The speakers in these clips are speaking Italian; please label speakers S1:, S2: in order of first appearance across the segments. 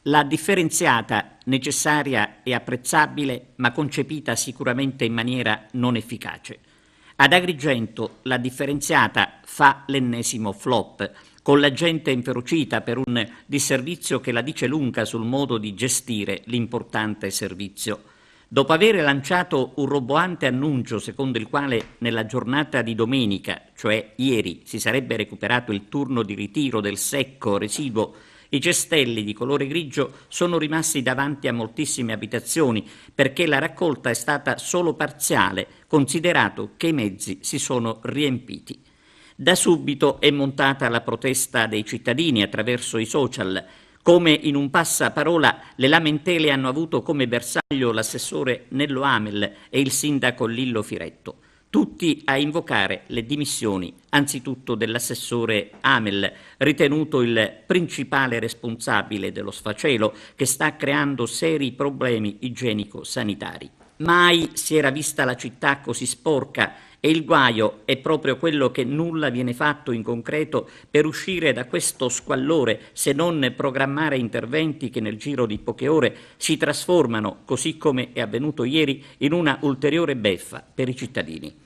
S1: La differenziata, necessaria e apprezzabile, ma concepita sicuramente in maniera non efficace. Ad Agrigento la differenziata fa l'ennesimo flop, con la gente inferocita per un disservizio che la dice lunga sul modo di gestire l'importante servizio. Dopo aver lanciato un roboante annuncio secondo il quale nella giornata di domenica, cioè ieri, si sarebbe recuperato il turno di ritiro del secco residuo, i cestelli di colore grigio sono rimasti davanti a moltissime abitazioni perché la raccolta è stata solo parziale, considerato che i mezzi si sono riempiti. Da subito è montata la protesta dei cittadini attraverso i social. Come in un passaparola, le lamentele hanno avuto come bersaglio l'assessore Nello Amel e il sindaco Lillo Firetto. Tutti a invocare le dimissioni, anzitutto dell'assessore Amel, ritenuto il principale responsabile dello sfacelo che sta creando seri problemi igienico-sanitari. Mai si era vista la città così sporca e il guaio è proprio quello che nulla viene fatto in concreto per uscire da questo squallore, se non programmare interventi che nel giro di poche ore si trasformano, così come è avvenuto ieri, in una ulteriore beffa per i cittadini.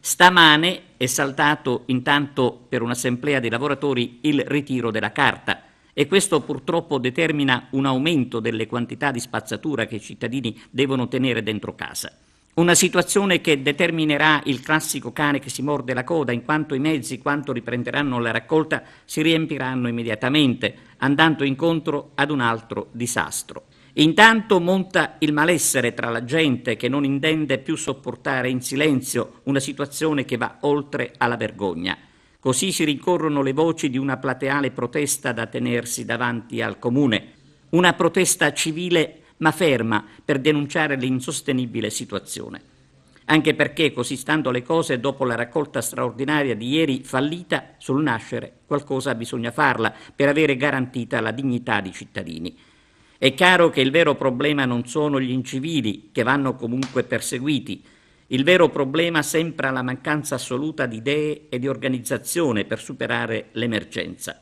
S1: Stamane è saltato intanto per un'assemblea di lavoratori il ritiro della carta e questo purtroppo determina un aumento delle quantità di spazzatura che i cittadini devono tenere dentro casa. Una situazione che determinerà il classico cane che si morde la coda, in quanto i mezzi, quando riprenderanno la raccolta, si riempiranno immediatamente, andando incontro ad un altro disastro. Intanto monta il malessere tra la gente che non intende più sopportare in silenzio una situazione che va oltre alla vergogna. Così si rincorrono le voci di una plateale protesta da tenersi davanti al comune, una protesta civile ma ferma per denunciare l'insostenibile situazione. Anche perché, così stando le cose, dopo la raccolta straordinaria di ieri fallita sul nascere, qualcosa bisogna farla per avere garantita la dignità dei cittadini. È chiaro che il vero problema non sono gli incivili, che vanno comunque perseguiti. Il vero problema sembra la mancanza assoluta di idee e di organizzazione per superare l'emergenza.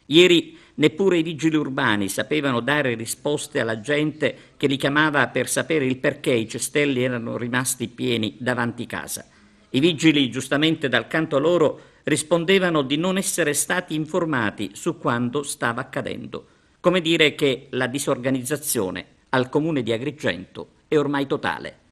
S1: Ieri neppure i vigili urbani sapevano dare risposte alla gente che li chiamava per sapere il perché i cestelli erano rimasti pieni davanti casa. I vigili, giustamente dal canto loro, rispondevano di non essere stati informati su quanto stava accadendo. Come dire che la disorganizzazione al comune di Agrigento è ormai totale.